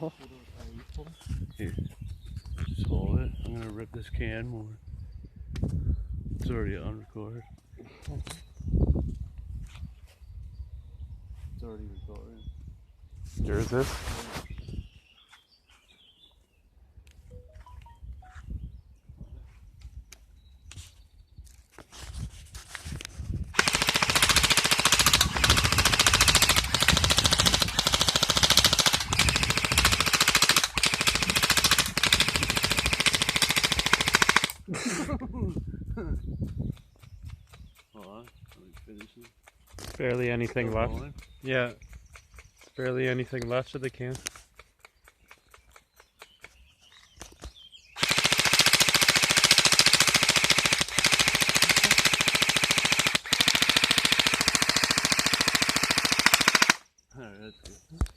Oh. Here, just hold it. I'm gonna rip this can more. It's already on record. It's already recording. Stir this. Hold on, let me finish it. Barely anything Still left. going? Yeah. Barely anything left of the can.